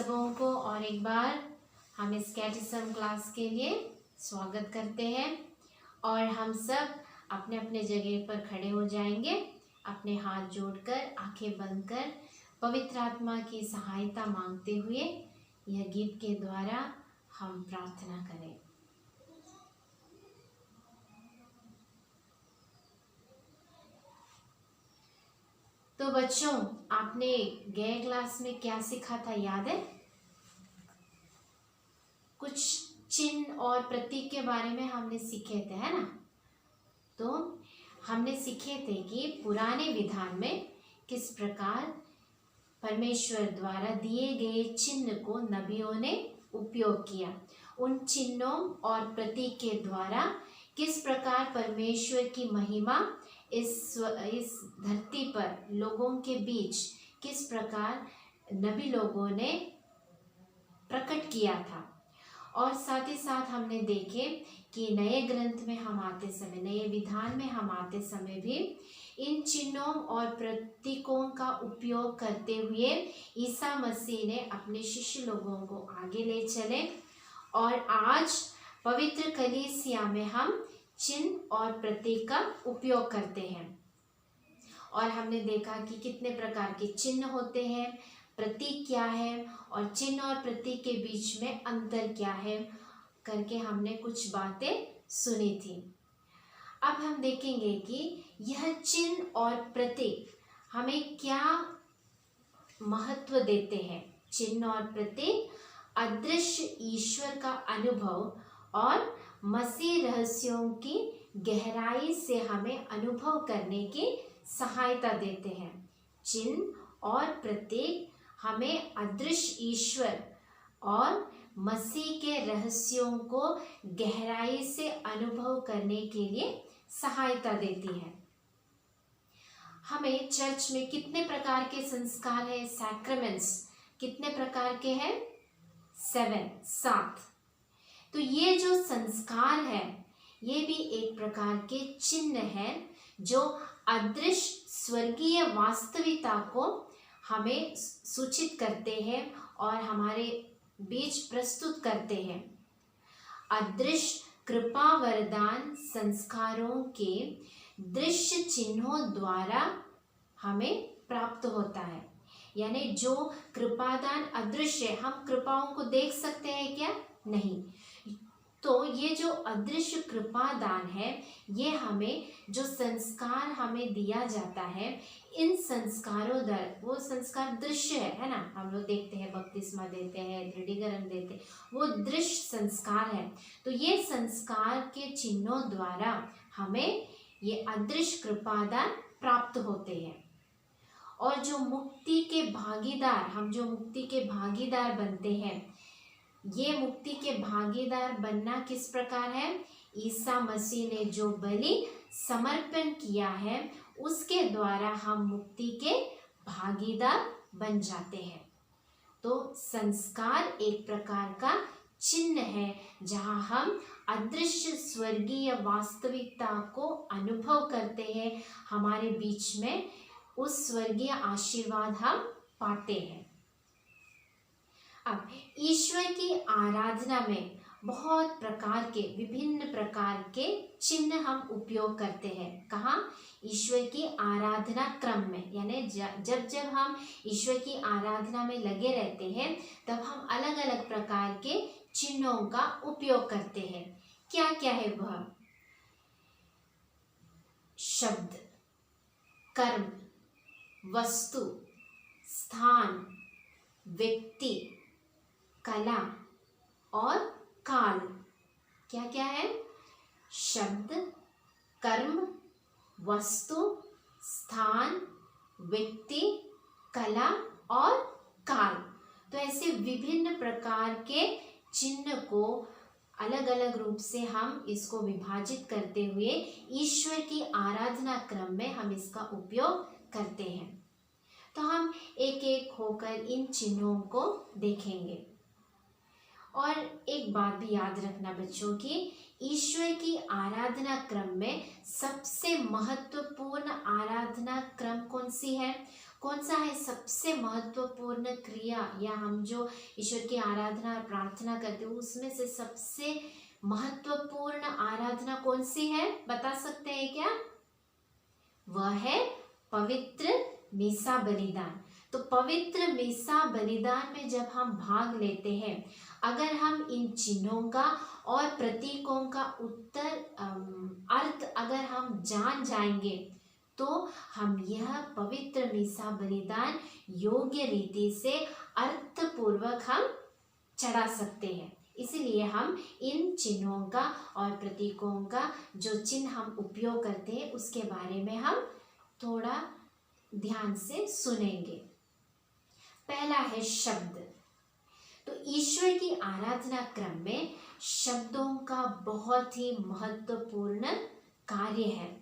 सबों को और एक बार हम इस कैटेकिज्म क्लास के लिए स्वागत करते हैं और हम सब अपने अपने जगह पर खड़े हो जाएंगे, अपने हाथ जोड़कर, आंखें बंद कर पवित्र आत्मा की सहायता मांगते हुए यह गीत के द्वारा हम प्रार्थना करें। तो बच्चों, आपने गए क्लास में क्या सीखा था, याद है? कुछ चिन्ह और प्रतीक के बारे में हमने सीखे थे, है ना? तो हमने सीखे थे कि पुराने विधान में किस प्रकार परमेश्वर द्वारा दिए गए चिन्ह को नबियों ने उपयोग किया। उन चिन्हों और प्रतीक के द्वारा किस प्रकार परमेश्वर की महिमा इस धरती पर लोगों के बीच किस प्रकार नबी लोगों ने प्रकट किया था। और साथ ही साथ हमने देखे कि नए ग्रंथ में हम आते समय, नए विधान में हम आते समय भी इन चिन्हों और प्रतीकों का उपयोग करते हुए ईसा मसीह ने अपने शिष्य लोगों को आगे ले चले। और आज पवित्र कलीसिया में हम चिन्ह और प्रतीक का उपयोग करते हैं। और हमने देखा कि कितने प्रकार के चिन्ह होते हैं, प्रतीक क्या है और चिन्ह और प्रतीक के बीच में अंतर क्या है करके हमने कुछ बातें सुनी थी। अब हम देखेंगे कि यह चिन्ह और प्रतीक हमें क्या महत्व देते हैं। चिन्ह और प्रतीक अदृश्य ईश्वर का अनुभव और मसीह रहस्यों की गहराई से हमें अनुभव करने की सहायता देते हैं। चिन्ह और प्रतीक हमें अदृश्य ईश्वर और मसीह के रहस्यों को गहराई से अनुभव करने के लिए सहायता देती है। हमें चर्च में कितने प्रकार के संस्कार हैं, सैक्रामेंट्स कितने प्रकार के हैं? 7। तो ये जो संस्कार है ये भी एक प्रकार के चिन्ह है जो अदृश्य स्वर्गीय वास्तविकता को हमें सूचित करते हैं और हमारे बीच प्रस्तुत करते हैं। अदृश्य कृपा वरदान संस्कारों के दृश्य चिन्हों द्वारा हमें प्राप्त होता है। यानी जो कृपादान अदृश्य, हम कृपाओं को देख सकते हैं क्या? नहीं। तो ये जो अदृश्य कृपादान है, ये हमें जो संस्कार हमें दिया जाता है, इन संस्कारों द्वारा, वो संस्कार दृश्य है ना, हम लोग देखते हैं, बपतिस्मा देते हैं, दृढ़ीकरण देते हैं, वो दृश्य संस्कार है। तो ये संस्कार के चिन्हों द्वारा हमें ये अदृश्य कृपादान प्राप्त होते हैं। और जो मुक्ति के भागीदार, हम जो मुक्ति के भागीदार बनते हैं, ये मुक्ति के भागीदार बनना किस प्रकार है? ईसा मसीह ने जो बलि समर्पण किया है उसके द्वारा हम मुक्ति के भागीदार बन जाते हैं। तो संस्कार एक प्रकार का चिन्ह है जहाँ हम अदृश्य स्वर्गीय वास्तविकता को अनुभव करते हैं, हमारे बीच में उस स्वर्गीय आशीर्वाद हम पाते हैं। अब ईश्वर की आराधना में बहुत प्रकार के, विभिन्न प्रकार के चिन्ह हम उपयोग करते हैं। कहाँ? ईश्वर की आराधना क्रम में। यानी जब जब हम ईश्वर की आराधना में लगे रहते हैं तब हम अलग अलग प्रकार के चिन्हों का उपयोग करते हैं। क्या क्या है वह? शब्द, कर्म, वस्तु, स्थान, व्यक्ति, कला और काल। क्या क्या है? शब्द, कर्म, वस्तु, स्थान, व्यक्ति, कला और काल। तो ऐसे विभिन्न प्रकार के चिन्ह को अलग अलग रूप से हम इसको विभाजित करते हुए ईश्वर की आराधना क्रम में हम इसका उपयोग करते हैं। तो हम एक एक होकर इन चिन्हों को देखेंगे। और एक बात भी याद रखना बच्चों की ईश्वर की आराधना क्रम में सबसे महत्वपूर्ण आराधना क्रम कौन सी है? कौन सा है सबसे महत्वपूर्ण क्रिया, या हम जो ईश्वर की आराधना और प्रार्थना करते हैं उसमें से सबसे महत्वपूर्ण आराधना कौन सी है, बता सकते हैं क्या? वह है पवित्र मिसा बलिदान। तो पवित्र मिसा बलिदान में जब हम भाग लेते हैं, अगर हम इन चिन्हों का और प्रतीकों का अर्थ अगर हम जान जाएंगे तो हम यह पवित्र मिसा बलिदान योग्य रीति से अर्थपूर्वक हम चढ़ा सकते हैं। इसलिए हम इन चिन्हों का और प्रतीकों का जो चिन्ह हम उपयोग करते हैं उसके बारे में हम थोड़ा ध्यान से सुनेंगे। पहला है शब्द। तो ईश्वर की आराधना क्रम में शब्दों का बहुत ही महत्वपूर्ण कार्य है।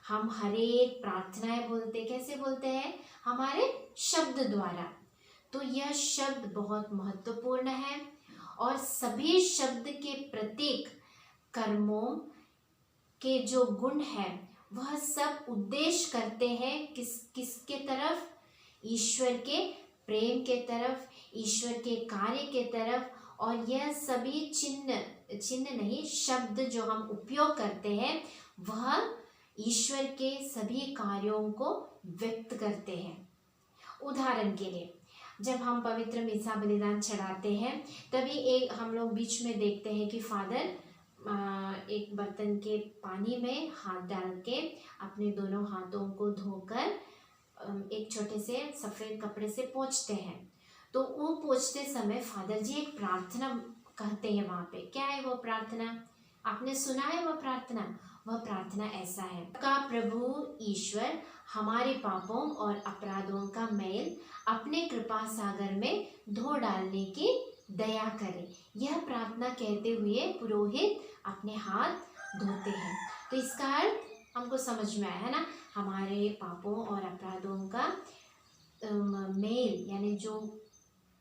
हम हर एक प्रार्थनाएं बोलते, कैसे बोलते हैं? हमारे शब्द द्वारा। तो यह शब्द बहुत महत्वपूर्ण है और सभी शब्द के प्रतीक कर्मों के जो गुण है वह सब उद्देश्य करते हैं किसके तरफ? ईश्वर के प्रेम के तरफ, ईश्वर के कार्य के तरफ। और यह सभी चिन्ह नहीं, शब्द जो हम उपयोग करते हैं वह ईश्वर के सभी कार्यों को व्यक्त करते हैं। उदाहरण के लिए जब हम पवित्र मिसा बलिदान चढ़ाते हैं तभी हम लोग बीच में देखते हैं कि फादर एक बर्तन के पानी में हाथ डाल के अपने दोनों हाथों को धोकर एक छोटे से सफ़ेद कपड़े से पोंछते हैं। तो वो पोंछते समय फादर जी एक प्रार्थना कहते हैं वहाँ पे। क्या है वो प्रार्थना? आपने सुना है वो प्रार्थना? वह प्रार्थना ऐसा है का प्रभु ईश्वर हमारे पापों और अपराधों का मैल अपने कृपा सागर में धो डालने की दया करे। यह प्रार्थना कहते हुए पुरोहित अपने हाथ धोते हैं। तो इसका अर्थ हमको समझ में आया है ना? हमारे पापों और अपराधों का मेल यानी जो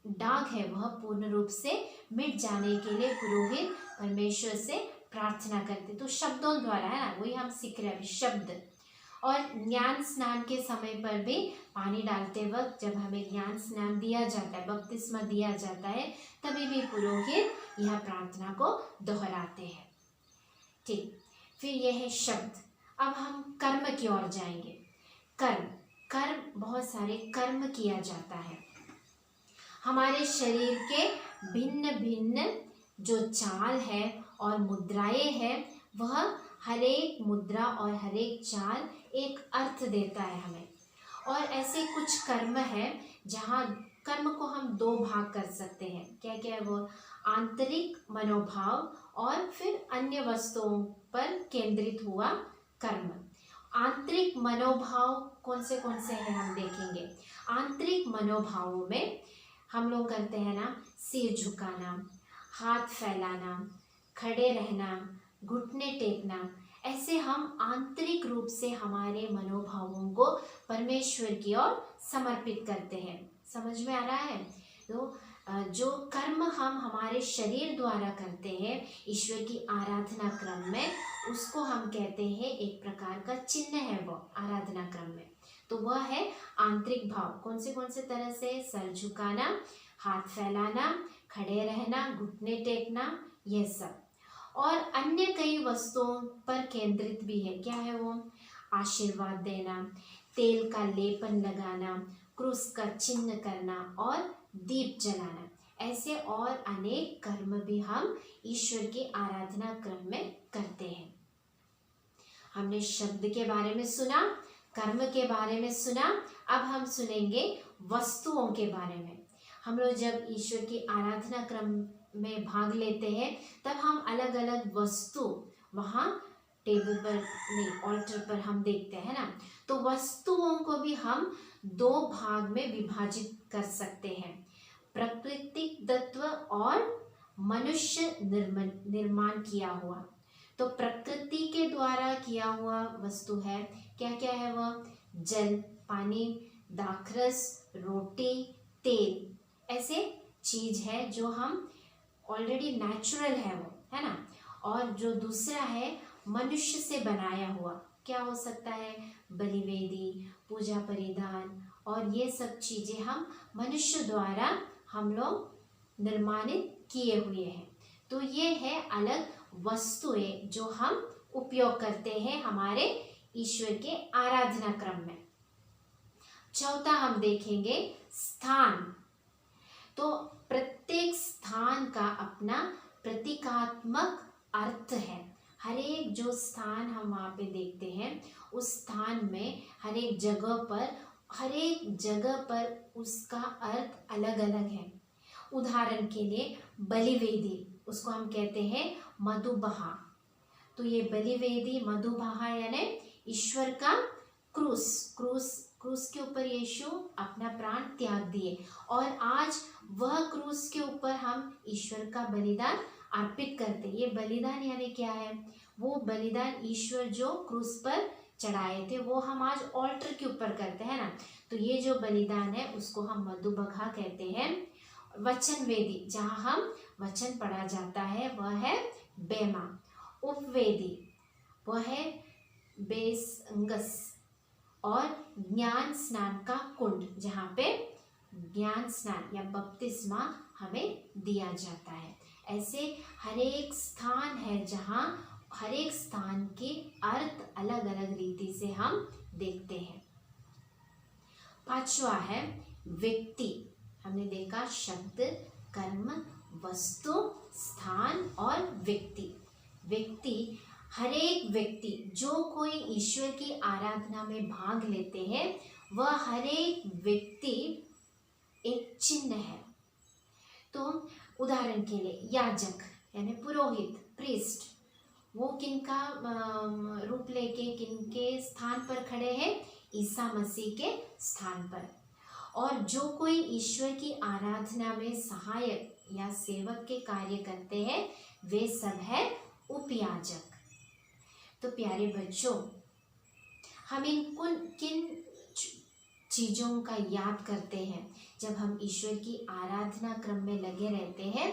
दाग है वह पूर्ण रूप से मिट जाने के लिए पुरोहित परमेश्वर से प्रार्थना करते। तो शब्दों द्वारा है ना, वही हम सीख रहे हैं शब्द। और ज्ञान स्नान के समय पर भी पानी डालते वक्त जब हमें ज्ञान स्नान दिया जाता है, बपतिस्मा दिया जाता है, तभी भी पुरोहित यह प्रार्थना को दोहराते हैं। ठीक, फिर यह है शब्द। अब हम कर्म की ओर जाएंगे। कर्म, बहुत सारे कर्म किया जाता है। हमारे शरीर के भिन्न भिन्न जो चाल है और मुद्राएं हैं, वह हर एक मुद्रा और हर एक चाल एक अर्थ देता है हमें। और ऐसे कुछ कर्म है जहाँ कर्म को हम दो भाग कर सकते हैं। क्या क्या है वो? आंतरिक मनोभाव और फिर अन्य वस्तुओं पर केंद्रित हुआ कर्म। आंतरिक मनोभाव कौन से हैं हम देखेंगे। आंतरिक मनोभावों में हम लोग करते हैं ना, सिर झुकाना, हाथ फैलाना, खड़े रहना, घुटने टेकना। ऐसे हम आंतरिक रूप से हमारे मनोभावों को परमेश्वर की ओर समर्पित करते हैं। समझ में आ रहा है? तो जो कर्म हम हमारे शरीर द्वारा करते हैं ईश्वर की आराधना क्रम में, उसको हम कहते हैं एक प्रकार का चिन्ह है वो आराधना क्रम में। तो वह है आंतरिक भाव। कौन से तरह से? सर झुकाना, हाथ फैलाना, खड़े रहना, घुटने टेकना, यह सब। और अन्य कई वस्तुओं पर केंद्रित भी है। क्या है वो? आशीर्वाद देना, तेल का लेपन लगाना, क्रूस का चिन्ह करना और दीप जलाना। ऐसे और अनेक कर्म भी हम ईश्वर की आराधना क्रम में करते हैं। हमने शब्द के बारे में सुना, कर्म के बारे में सुना। अब हम सुनेंगे वस्तुओं के बारे में। हम लोग जब ईश्वर की आराधना क्रम में भाग लेते हैं तब हम अलग अलग वस्तु वहाँ टेबल पर नहीं, ऑल्टर पर हम देखते हैं ना। तो वस्तुओं को भी हम दो भाग में विभाजित कर सकते हैं, प्राकृतिक तत्व और मनुष्य निर्माण किया हुआ। तो प्रकृति के द्वारा किया हुआ वस्तु है। क्या क्या है वह? जल, पानी, दाखरस, रोटी, तेल, ऐसे चीज है जो हम ऑलरेडी नेचुरल है वो, है ना। और जो दूसरा है मनुष्य से बनाया हुआ। क्या हो सकता है? बलिवेदी, पूजा परिधान और ये सब चीजें हम मनुष्य द्वारा हम लोग निर्माणित किए हुए हैं। तो ये है अलग वस्तुएं जो हम उपयोग करते हैं हमारे ईश्वर के आराधना क्रम में। चौथा हम देखेंगे स्थान। तो प्रत्येक स्थान का अपना प्रतीकात्मक अर्थ है। हर एक जो स्थान हम वहाँ पे देखते हैं उस स्थान में हर एक जगह पर उसका अर्थ अलग अलग है। उदाहरण के लिए बलिवेदी, उसको हम कहते हैं मधुबहा। तो ये बलिवेदी मधुबहा यानी ईश्वर का क्रूस के ऊपर यीशु अपना प्राण त्याग दिए और आज वह क्रूस के ऊपर हम ईश्वर का बलिदान अर्पित करते। ये बलिदान यानी क्या है? वो बलिदान ईश्वर जो क्रूस पर चढ़ाए थे वो हम आज ऑल्टर के ऊपर करते हैं ना। तो ये जो बलिदान है उसको हम मधुबहा कहते हैं। वचन वेदी, जहाँ हम वचन पढ़ा जाता है वह है बेमा। उपवेदी वह है बेसंगस। और ज्ञान स्नान का कुंड, जहाँ पे ज्ञान स्नान या बपतिस्मा हमें दिया जाता है। ऐसे हर एक स्थान है जहाँ हर एक स्थान के अर्थ अलग अलग रीति से हम देखते हैं। पांचवा है व्यक्ति। हमने देखा शब्द, कर्म, वस्तु, स्थान और व्यक्ति। व्यक्ति, हर एक व्यक्ति जो कोई ईश्वर की आराधना में भाग लेते हैं वह हर एक व्यक्ति एक चिन्ह है। तो उदाहरण के लिए याजक यानी पुरोहित, प्रीस्ट, वो किनका रूप लेके किनके स्थान पर खड़े हैं? ईसा मसीह के स्थान पर। और जो कोई ईश्वर की आराधना में सहायक या सेवक के कार्य करते हैं वे सब है उपयाजक। तो प्यारे बच्चों, हम किन चीज़ों का याद करते हैं जब हम ईश्वर की आराधना क्रम में लगे रहते हैं?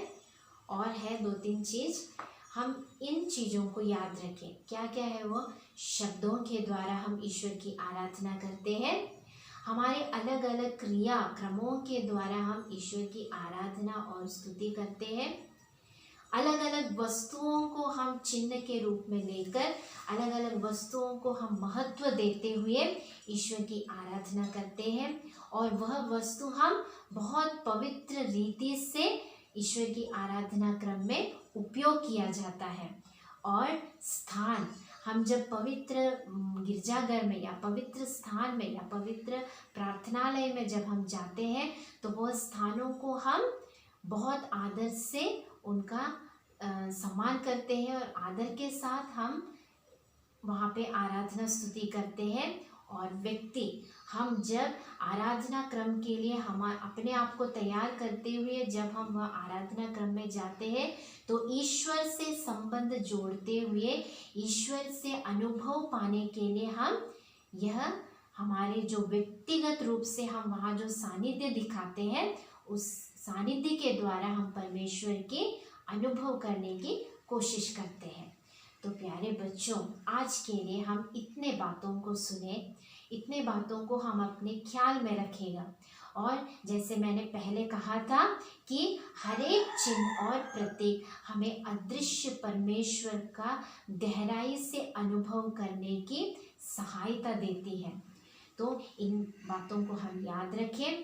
और है 2-3 चीज़, हम इन चीज़ों को याद रखें। क्या क्या है वो? शब्दों के द्वारा हम ईश्वर की आराधना करते हैं। हमारे अलग अलग क्रिया क्रमों के द्वारा हम ईश्वर की आराधना और स्तुति करते हैं। अलग अलग वस्तुओं को हम चिन्ह के रूप में लेकर अलग अलग वस्तुओं को हम महत्व देते हुए ईश्वर की आराधना करते हैं। और वह वस्तु हम बहुत पवित्र रीति से ईश्वर की आराधना क्रम में उपयोग किया जाता है। और स्थान, हम जब पवित्र गिरजाघर में या पवित्र स्थान में या पवित्र प्रार्थनालय में जब हम जाते हैं तो वह स्थानों को हम बहुत आदर से उनका सम्मान करते हैं और आदर के साथ हम वहाँ पे आराधना स्तुति करते हैं। और व्यक्ति, हम जब आराधना क्रम के लिए हम अपने आप को तैयार करते हुए जब हम वह आराधना क्रम में जाते हैं तो ईश्वर से संबंध जोड़ते हुए ईश्वर से अनुभव पाने के लिए हम यह हमारे जो व्यक्तिगत रूप से हम वहाँ जो सानिध्य दिखाते हैं उस सानिध्य के द्वारा हम परमेश्वर के अनुभव करने की कोशिश करते हैं। तो प्यारे बच्चों, आज के लिए हम इतने बातों को सुने, इतने बातों को हम अपने ख्याल में रखेगा। और जैसे मैंने पहले कहा था कि हर एक चिन्ह और प्रतीक हमें अदृश्य परमेश्वर का गहराई से अनुभव करने की सहायता देती है। तो इन बातों को हम याद रखें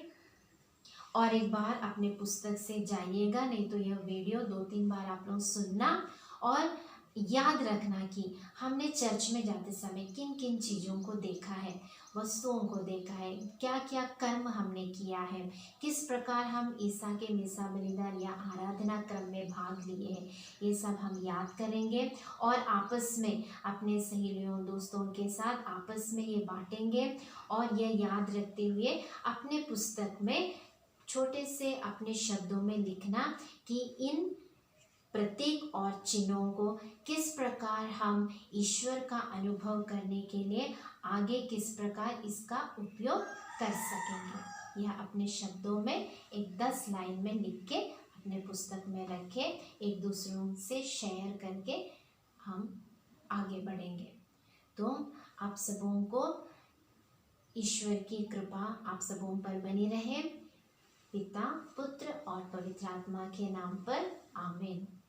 और एक बार अपने पुस्तक से जाइएगा, नहीं तो यह वीडियो 2-3 बार आप लोग सुनना और याद रखना कि हमने चर्च में जाते समय किन किन चीज़ों को देखा है, वस्तुओं को देखा है, क्या क्या कर्म हमने किया है, किस प्रकार हम ईसा के मिसा बलिदान या आराधना क्रम में भाग लिए हैं, ये सब हम याद करेंगे और आपस में अपने सहेलियों दोस्तों के साथ आपस में ये बांटेंगे। और यह याद रखते हुए अपने पुस्तक में छोटे से अपने शब्दों में लिखना कि इन प्रतीक और चिन्हों को किस प्रकार हम ईश्वर का अनुभव करने के लिए आगे किस प्रकार इसका उपयोग कर सकेंगे। यह अपने शब्दों में एक 10 लाइन में लिख के अपने पुस्तक में रखें, एक दूसरों से शेयर करके हम आगे बढ़ेंगे। तो आप सबों को ईश्वर की कृपा आप सबों पर बनी रहे। पिता, पुत्र और पवित्र आत्मा के नाम पर आमीन।